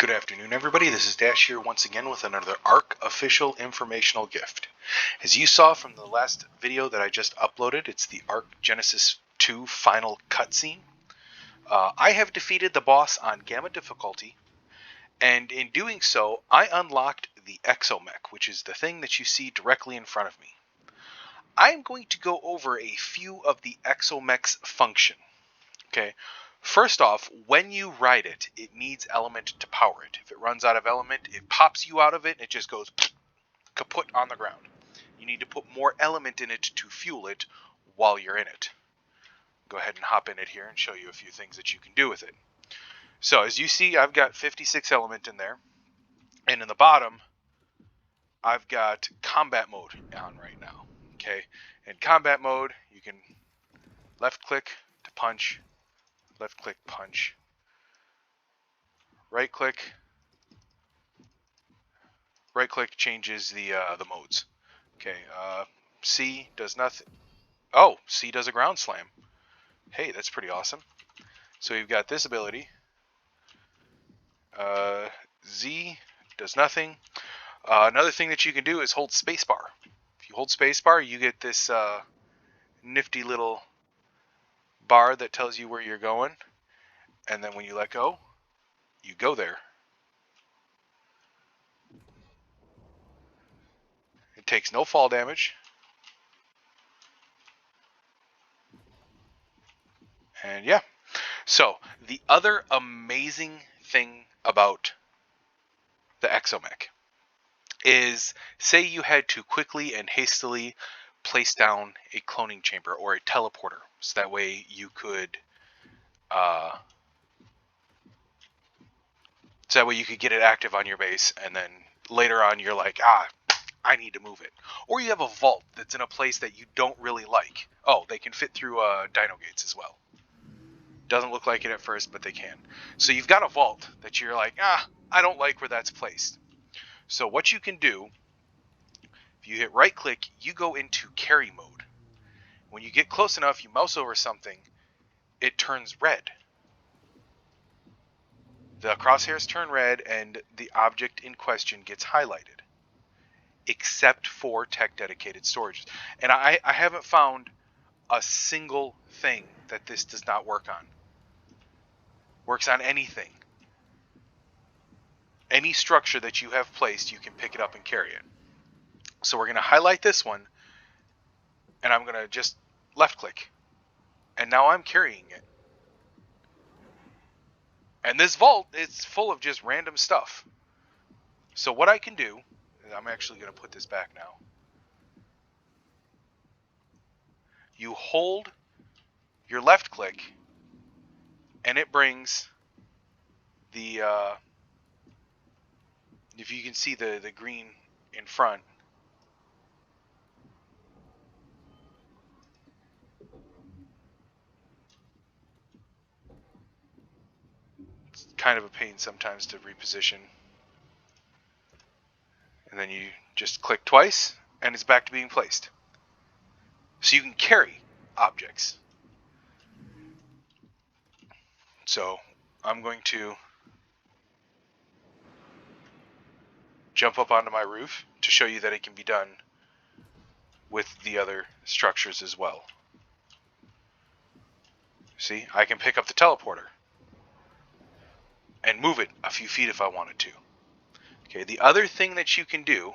Good afternoon, everybody. This is Dash here once again with another ARC official informational gift. As you saw from the last video that I just uploaded, it's the ARC Genesis 2 final cutscene. I have defeated the boss on Gamma difficulty, and in doing so, I unlocked the Exomech, which is the thing that you see directly in front of me. I'm going to go over a few of the Exomech's function. Okay. First off, when you ride it, it needs element to power it. If it runs out of element, it pops you out of it and it just goes kaput on the ground. You need to put more element in it to fuel it while you're in it. Go ahead and hop in it here and show you a few things that you can do with it. So as you see, I've got 56 element in there. And in the bottom, I've got combat mode on right now. Okay. In combat mode, you can left click to punch. Left click, punch. Right click changes the modes. Okay, C does nothing. Oh, C does a ground slam. Hey, that's pretty awesome. So you've got this ability. Z does nothing. Another thing that you can do is hold spacebar. If you hold spacebar, you get this nifty little bar that tells you where you're going, and then when you let go, you go there. It takes no fall damage, and yeah. So the other amazing thing about the Exomech is, say you had to quickly and hastily place down a cloning chamber or a teleporter, so that way you could get it active on your base, and then later on you're like, I need to move it. Or you have a vault that's in a place that you don't really like. Oh, they can fit through dino gates as well. Doesn't look like it at first, but they can. So you've got a vault that you're like, I don't like where that's placed. So what you can do, if you hit right click, you go into carry mode. When you get close enough, you mouse over something, it turns red. The crosshairs turn red and the object in question gets highlighted. Except for tech dedicated storage. And I haven't found a single thing that this does not work on. Works on anything. Any structure that you have placed, you can pick it up and carry it. So we're going to highlight this one, and I'm going to just left click. And now I'm carrying it. And this vault is full of just random stuff. So what I can do, I'm actually going to put this back now. You hold your left click, and it brings the, if you can see the green in front, it's kind of a pain sometimes to reposition. And then you just click twice, and it's back to being placed. So you can carry objects. So I'm going to jump up onto my roof to show you that it can be done with the other structures as well. See, I can pick up the teleporter and move it a few feet if I wanted to. Okay, the other thing that you can do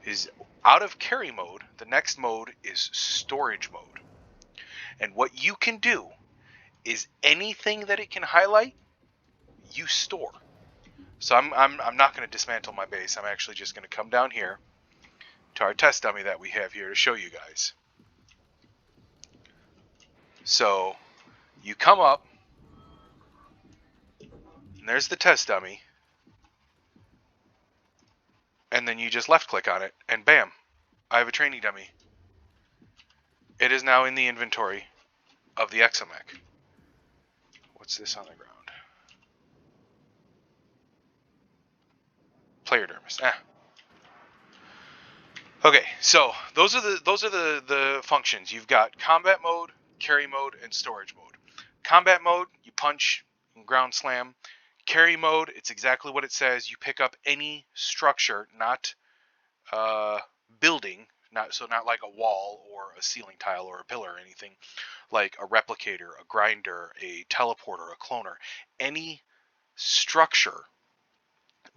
is, out of carry mode, the next mode is storage mode. And what you can do is anything that it can highlight, you store. So I'm not going to dismantle my base. I'm actually just going to come down here to our test dummy that we have here to show you guys. So you come up, and there's the test dummy, and then you just left click on it, and bam, I have a training dummy. It is now in the inventory of the Exomech. What's this on the ground? Player dermis. Okay, so those are the functions. You've got combat mode, carry mode, and storage mode. Combat mode, you punch and ground slam. Carry mode, it's exactly what it says. You pick up any structure, not building, not like a wall or a ceiling tile or a pillar or anything, like a replicator, a grinder, a teleporter, a cloner, any structure,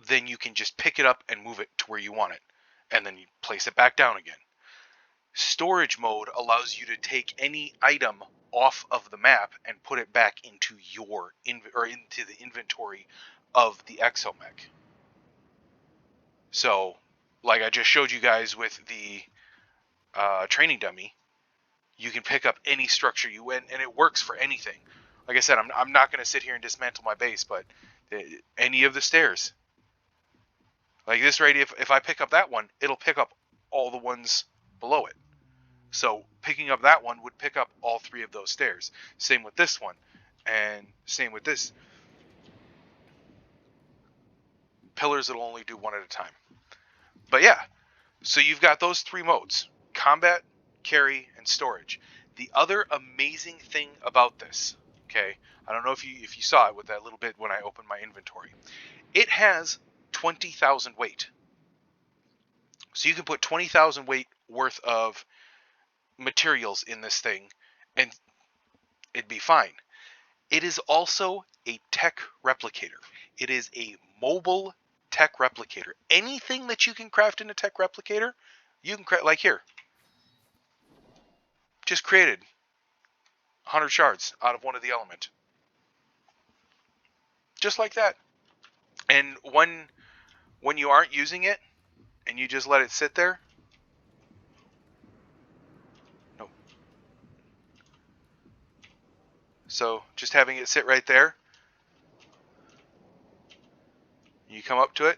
then you can just pick it up and move it to where you want it, and then you place it back down again. Storage mode allows you to take any item off of the map and put it back into your into the inventory of the exomech. So, like I just showed you guys with the training dummy, you can pick up any structure you want, and it works for anything. Like I said, I'm not going to sit here and dismantle my base, but any of the stairs, like this right, if I pick up that one, it'll pick up all the ones below it. So picking up that one would pick up all three of those stairs. Same with this one, and same with this. Pillars, it'll only do one at a time. But yeah, so you've got those three modes: combat, carry, and storage. The other amazing thing about this, okay, I don't know if you saw it with that little bit when I opened my inventory. It has 20,000 weight. So you can put 20,000 weight worth of materials in this thing and it'd be fine. It is also a tech replicator. It is a mobile tech replicator. Anything that you can craft in a tech replicator, you can craft, like here. Just created 100 shards out of one of the element. Just like that. And when you aren't using it and you just let it sit there, no. So just having it sit right there, you come up to it,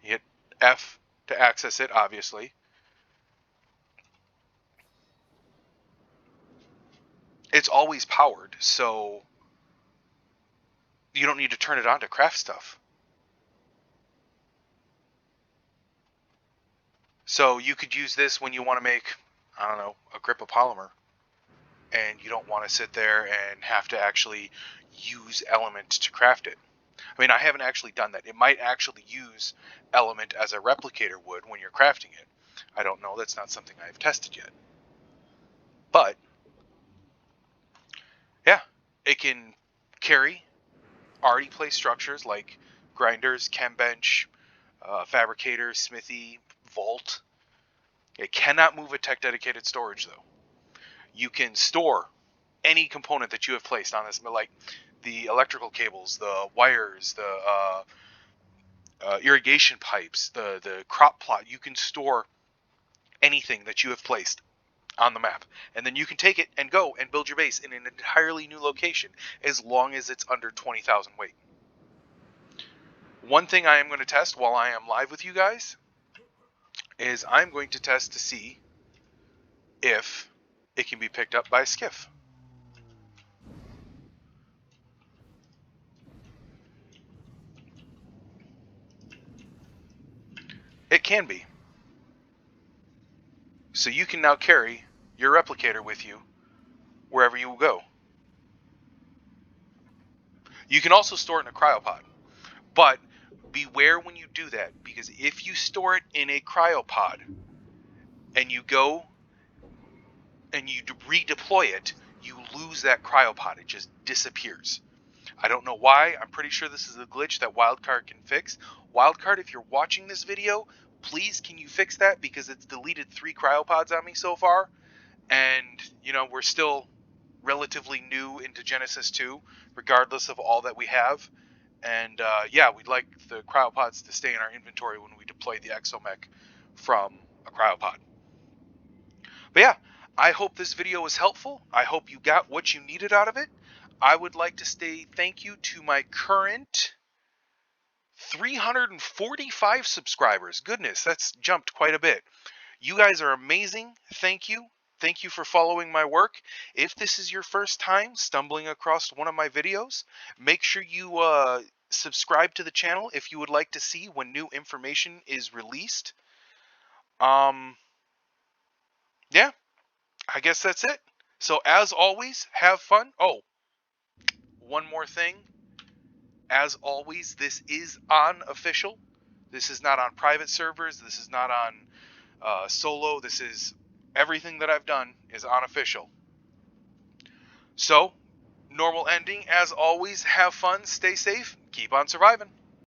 you hit F to access it, obviously. It's always powered, so you don't need to turn it on to craft stuff. So you could use this when you want to make, I don't know, a grip of polymer, and you don't want to sit there and have to actually use element to craft it. I mean, I haven't actually done that. It might actually use element as a replicator would when you're crafting it. I don't know. That's not something I've tested yet. But yeah, it can carry already placed structures like grinders, chem bench, fabricator, smithy, vault. It cannot move a tech dedicated storage though. You can store any component that you have placed on this, like the electrical cables, the wires, the irrigation pipes, the crop plot. You can store anything that you have placed on the map, and then you can take it and go and build your base in an entirely new location as long as it's under 20,000 weight. One thing I am going to test while I am live with you guys is I'm going to test to see if it can be picked up by a skiff. It can be. So you can now carry your replicator with you wherever you go. You can also store it in a cryopod, but beware when you do that, because if you store it in a cryopod and you go and you redeploy it, you lose that cryopod. It just disappears. I don't know why. I'm pretty sure this is a glitch that Wildcard can fix. Wildcard, if you're watching this video, please can you fix that, because it's deleted 3 cryopods on me so far, and you know, we're still relatively new into Genesis 2, regardless of all that we have. And yeah, we'd like the cryopods to stay in our inventory when we deploy the exomech from a cryopod. But yeah, I hope this video was helpful. I hope you got what you needed out of it. I would like to say thank you to my current 345 subscribers. Goodness, that's jumped quite a bit. You guys are amazing. Thank you. Thank you for following my work. If this is your first time stumbling across one of my videos, make sure you subscribe to the channel if you would like to see when new information is released. Yeah, I guess that's it. So as always, have fun. Oh, one more thing. As always, this is unofficial. This is not on private servers. This is not on solo. This is everything that I've done is unofficial. So, normal ending. As always, have fun, stay safe, keep on surviving.